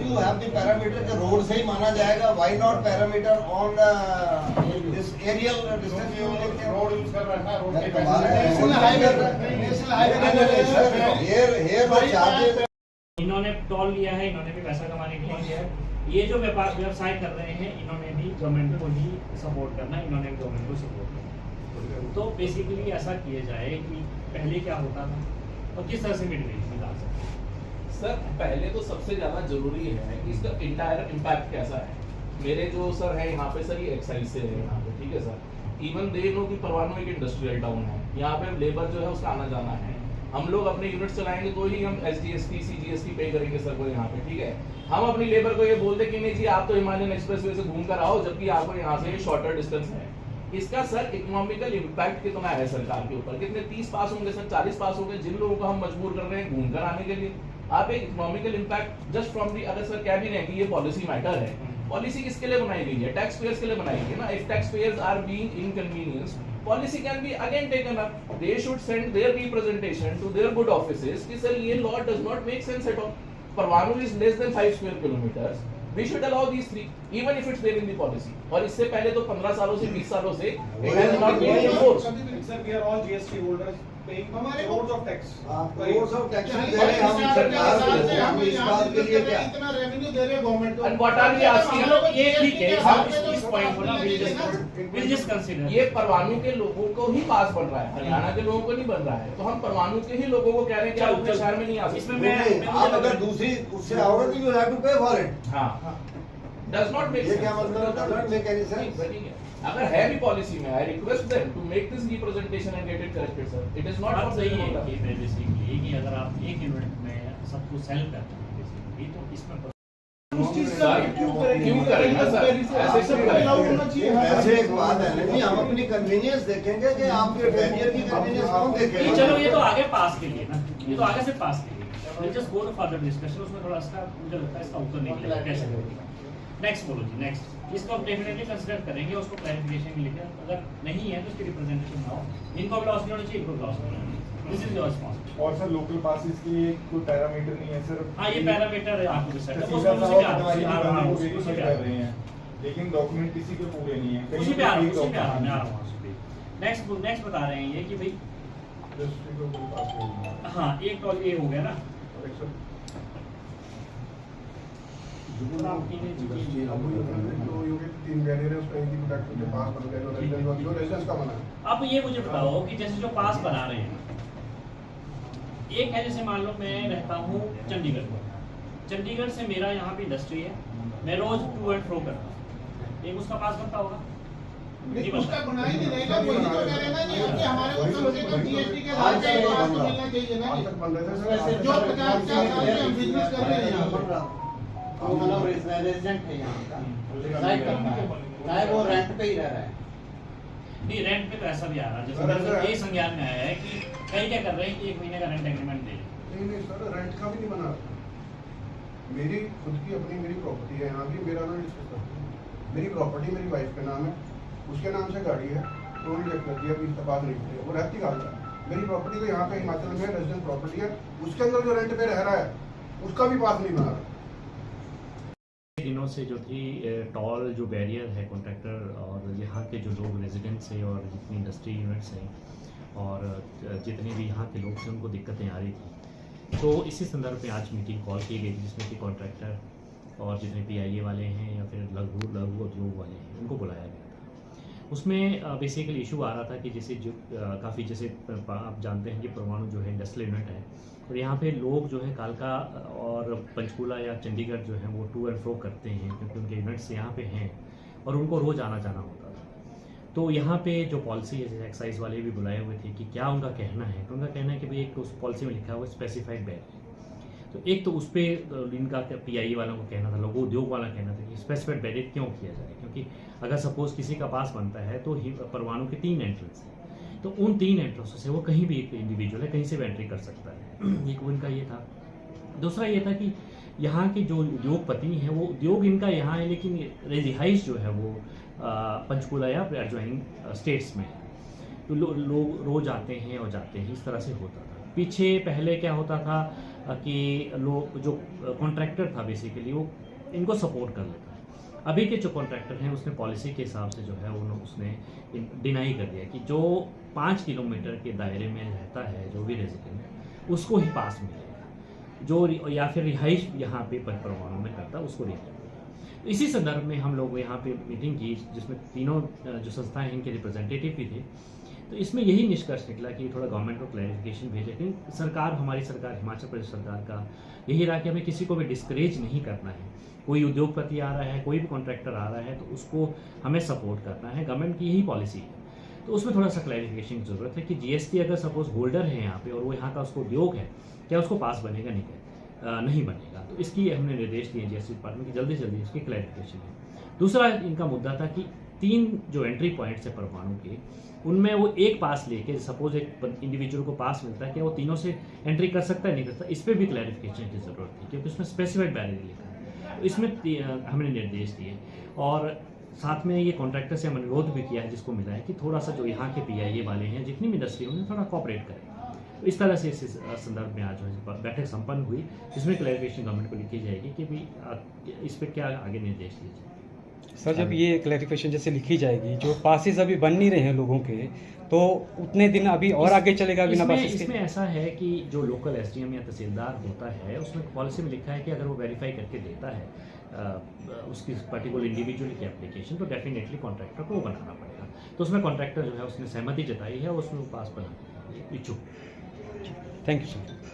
you have the parameter के road से ही माना जाएगा? Why not parameter on this aerial distance? Road use कर रहा है, रोड here the charges. इन्होंने टोल लिया है, इन्होंने भी पैसा कमाने के लिए लिया है। ये जो व्यवसाय कर रहे हैं, इन्होंने भी गवर्नमेंट को ही सपोर्ट करना, इन्होंने भी गवर्नमेंट को सपोर्ट करना। तो बेसिकली ऐसा किया जाए कि पहले क्या होता था और किस तरह से मिटिगेशन ला सकते हैं। सर पहले तो सबसे ज्यादा जरूरी है कि इसका इंटायर इम्पैक्ट कैसा है। मेरे जो सर है यहाँ पे सर ये एक्साइज से है यहाँ पे, ठीक है सर। इवन दे नो कि परवाणु एक इंडस्ट्रियल टाउन है, यहाँ पे लेबर जो है उसका आना जाना है। हम लोग अपने यूनिट चलाएंगे तो ही हम SGST CGST पे करेंगे सर को यहाँ पे, ठीक है। हम अपनी लेबर को ये बोलते कि नहीं जी आप तो हिमालयन एक्सप्रेसवे से घूम कर आओ, जबकि आपको यहाँ से शॉर्टर डिस्टेंस है। इसका सर इकोनॉमिकल इम्पैक्ट कितना है सरकार के ऊपर? कितने 30 पास होंगे सर, 40 पास होंगे जिन लोगों को हम मजबूर कर रहे हैं घूम कर आने के लिए। आप एक economical impact just from the, अगर सर कह भी रहे हैं कि ये पॉलिसी मैटर है, पॉलिसी किसके लिए बनाई गई है? टैक्स पेयर्स के लिए बनाई गई है ना। If tax payers are being inconvenienced, policy can be again taken up. They should send their representation to their good offices कि सर ये law does not make sense at all. Parwanu is less than 5 square kilometers. We should allow these three, even if it's there in the policy. और इससे पहले तो 15 सालों से 20 सालों से it has not been enforced. Sir, we are all GST holders paying crores of tax. Crores of tax दे रहे हैं हम सरकार को, हम इस बात के लिए क्या? इतना रेवेन्यू दे रहे हैं गवर्नमेंट को। And what are we asking? ये ठीक है, हम इस पॉइंट को ना we'll just consider। ये परवाणु के लोगों को ही पास बन रहा है, हरियाणा के लोगों को नहीं बन रहा है। तो हम परवाणु के ही लोगों को कह रहे हैं कि आप अपने शहर में नहीं आ सकते। इसमें मैं आप अगर दूसरी उससे आओगे तो you have to pay for it. हाँ, does not make ये sense। क्या मतलब है? Does not make any sense. अगर है भी पॉलिसी में, I request them to make this representation and get it corrected sir. It is not बात फॉर सही है कि बेसिकली कि अगर आप एक यूनिट में सब कुछ सेल करते हैं बेसिकली, तो इसमें क्यों करेंगे सर? ऐसे क्यों करेंगे? ऐसे एक बात है ना जी, हम अपनी कन्वीनियंस देखेंगे कि आपके बैरियर की कन्वीनियंस कौन देखेगा? चलो ये तो आगे पास के लिए ना, ये तो आगे से पास के लिए। We'll just go to further discussion, उसमें थोड़ा सा मुझे लगता है इसका उत्तर नहीं मिलेगा कैसे होगा। नेक्स्ट बोलो जी, नेक्स्ट। इसको हम डेफिनेटली कंसीडर करेंगे, उसको क्लैरिफिकेशन के लिए। अगर नहीं है तो उसकी रिप्रेजेंटेशन ना हो, इनको भी लॉस नहीं होना चाहिए, इनको भी लॉस नहीं होना चाहिए। This is your responsibility. और सर लोकल पासिस के लिए कोई पैरामीटर नहीं है सर। हाँ, ये पैरामीटर है आपको डिसाइड सीधा सा और हमारी बंदे को वेरीफाई कर रहे हैं, लेकिन डॉक्यूमेंट किसी के पूरे नहीं है। उसी पे आ रहा हूँ, मैं आ रहा हूँ उसी पे। नेक्स्ट बता रहे हैं ये कि भाई रजिस्ट्री को कोई पास नहीं है। हाँ, एक टॉल ये हो गया ना। अब ये मुझे बताओ कि जैसे जो पास बना रहे हैं, एक है जैसे मान लो मैं रहता हूँ चंडीगढ़ में, चंडीगढ़ से मेरा यहाँ पे इंडस्ट्री है, मैं रोज टू एंड फ्रो करता हूँ, एक उसका पास बनता होगा? उसका बना ही नहीं रहेगा, वही तो कह रहे हैं ना कि हमारे को कम से कम जीएसटी के लाभ का पास तो मिलना चाहिए ना। जो 50 से हम बिजनेस कर रहे हैं यहाँ पर, मतलब रेजिडेंट है यहाँ का, साइट करता है, चाहे वो रेंट पे ही रह रहा है। नहीं, रेंट पे तो ऐसा भी आ रहा है, जैसे ये संज्ञान में आया है कि कई क्या कर रहे हैं कि 1 महीने का रेंट एग्रीमेंट दे। नहीं सर, रेंट का भी नहीं बना। मेरी खुद की अपनी मेरी प्रॉपर्टी है यहाँ की, मेरा नाम डिस्कस करते हैं। मेरी प्रॉपर्टी मेरी वाइफ के नाम है, उसके नाम से गाड़ी है, उन्होंने चेक कर दिया, अभी तपास नहीं किया, वो रहती कहाँ है? मेरी प्रॉपर्टी तो यहाँ पे हिमाचल में रेजिडेंट प्रॉपर्टी है, उसके अंदर जो रेंट पे रह रहा है उसका भी पास नहीं बना रहा। दिनों से जो थी टॉल जो बैरियर है कॉन्ट्रैक्टर और यहाँ के जो लोग रेजिडेंट्स हैं और जितनी इंडस्ट्री यूनिट्स हैं और जितने भी यहाँ के लोग थे उनको दिक्कतें आ रही थी। तो इसी संदर्भ में आज मीटिंग कॉल की गई जिसमें कि कॉन्ट्रैक्टर और जितने PIA वाले हैं या फिर लघु उद्योग वाले हैं उनको बुलाया गया था। उसमें बेसिकली इशू आ रहा था कि जैसे जो काफ़ी जैसे आप जानते हैं कि परवाणु जो है इंडस्ट्रियल यूनिट है और यहाँ पे लोग जो है कालका और पंचकूला या चंडीगढ़ जो है वो टू एंड फ्रो करते हैं क्योंकि उनके यूनिट्स यहाँ पे हैं और उनको रोज़ आना जाना होता था। तो यहाँ पे जो पॉलिसी है जैसे एक्साइज वाले भी बुलाए हुए थे कि क्या उनका कहना है, तो उनका कहना है कि भाई एक उस पॉलिसी में लिखा हुआ स्पेसिफाइड बैरियर। तो एक तो उस पर इनका PIA वालों को कहना था, लघु उद्योग वाला कहना था कि स्पेसिफाइड बैरियर क्यों किया जाए, क्योंकि अगर सपोज किसी का पास बनता है तो परवाणु के 3 एंट्रेंस हैं, तो उन 3 एंट्रेंसों से वो कहीं भी एक इंडिविजुअल है कहीं से भी एंट्री कर सकता है। एक उनका ये था। दूसरा ये था कि यहाँ के जो उद्योगपति हैं वो उद्योग इनका यहाँ है लेकिन रिहाइश जो है वो पंचकूला या एडजॉइनिंग स्टेट्स में है, तो लोग रोज आते हैं और जाते हैं, इस तरह से होता था। पीछे पहले क्या होता था कि लोग जो कॉन्ट्रैक्टर था बेसिकली वो इनको सपोर्ट कर लेता है। अभी के जो कॉन्ट्रैक्टर हैं उसने पॉलिसी के हिसाब से जो है उसने डिनाई कर दिया कि जो 5 किलोमीटर के दायरे में रहता है जो भी रेजिडेंट उसको ही पास मिलेगा, जो या फिर रिहाइश यहाँ पे परवानों में करता उसको नहीं मिलेगा। इसी संदर्भ में हम लोग यहाँ पे मीटिंग की जिसमें तीनों जो संस्थाएं हैं इनके रिप्रेजेंटेटिव भी थे। तो इसमें यही निष्कर्ष निकला कि थोड़ा गवर्नमेंट को क्लैरिफिकेशन भेजे, लेकिन सरकार, हमारी सरकार, हिमाचल प्रदेश सरकार का यही रहा कि हमें किसी को भी डिस्करेज नहीं करना है। कोई उद्योगपति आ रहा है, कोई भी कॉन्ट्रैक्टर आ रहा है तो उसको हमें सपोर्ट करना है, गवर्नमेंट की यही पॉलिसी है। तो उसमें थोड़ा सा क्लैरिफिकेशन की ज़रूरत है कि जीएसटी अगर सपोज होल्डर है यहाँ पे और वो यहाँ का उसको उद्योग है, क्या उसको पास बनेगा? नहीं बनेगा। तो इसकी हमने निर्देश दिए जीएसटी डिपार्टमेंट की जल्दी जल्दी इसकी क्लैरिफिकेशन है। दूसरा इनका मुद्दा था कि 3 जो एंट्री पॉइंट्स है परवाणु के, उनमें वो एक पास लेके सपोज एक इंडिविजुअल को पास मिलता है, क्या वो तीनों से एंट्री कर सकता है, नहीं कर सकता? इस पर भी क्लैरिफिकेशन की ज़रूरत थी क्योंकि उसमें स्पेसिफाइड बैरियर लिखा है। तो इसमें हमने निर्देश दिए और साथ में ये कॉन्ट्रैक्टर से हम अनुरोध भी किया है जिसको मिला है कि थोड़ा सा जो यहाँ के पीआईए वाले हैं, जितनी भी इंडस्ट्री उन्हें थोड़ा कॉपरेट करें। तो इस तरह से इस संदर्भ में आज बैठक संपन्न हुई जिसमें क्लैरिफिकेशन गवर्नमेंट को लिखी जाएगी कि भी इस पर क्या आगे निर्देश दिए जाए। सर, जब ये क्लैरिफिकेशन जैसे लिखी जाएगी, जो पासेस अभी बन नहीं रहे हैं लोगों के, तो उतने दिन अभी और आगे चलेगा बिना पासेस के? इसमें ऐसा है कि जो लोकल एसडीएम या तहसीलदार होता है उसमें पॉलिसी में लिखा है कि अगर वो वेरीफाई करके देता है उसकी पर्टिकुलर इंडिविजुअल की एप्लीकेशन, तो डेफिनेटली कॉन्ट्रैक्टर को वो बनाना पड़ेगा। तो उसमें कॉन्ट्रैक्टर जो है उसने सहमति जताई है, उसमें वो पास बनाने इच्छुक। Thank you sir.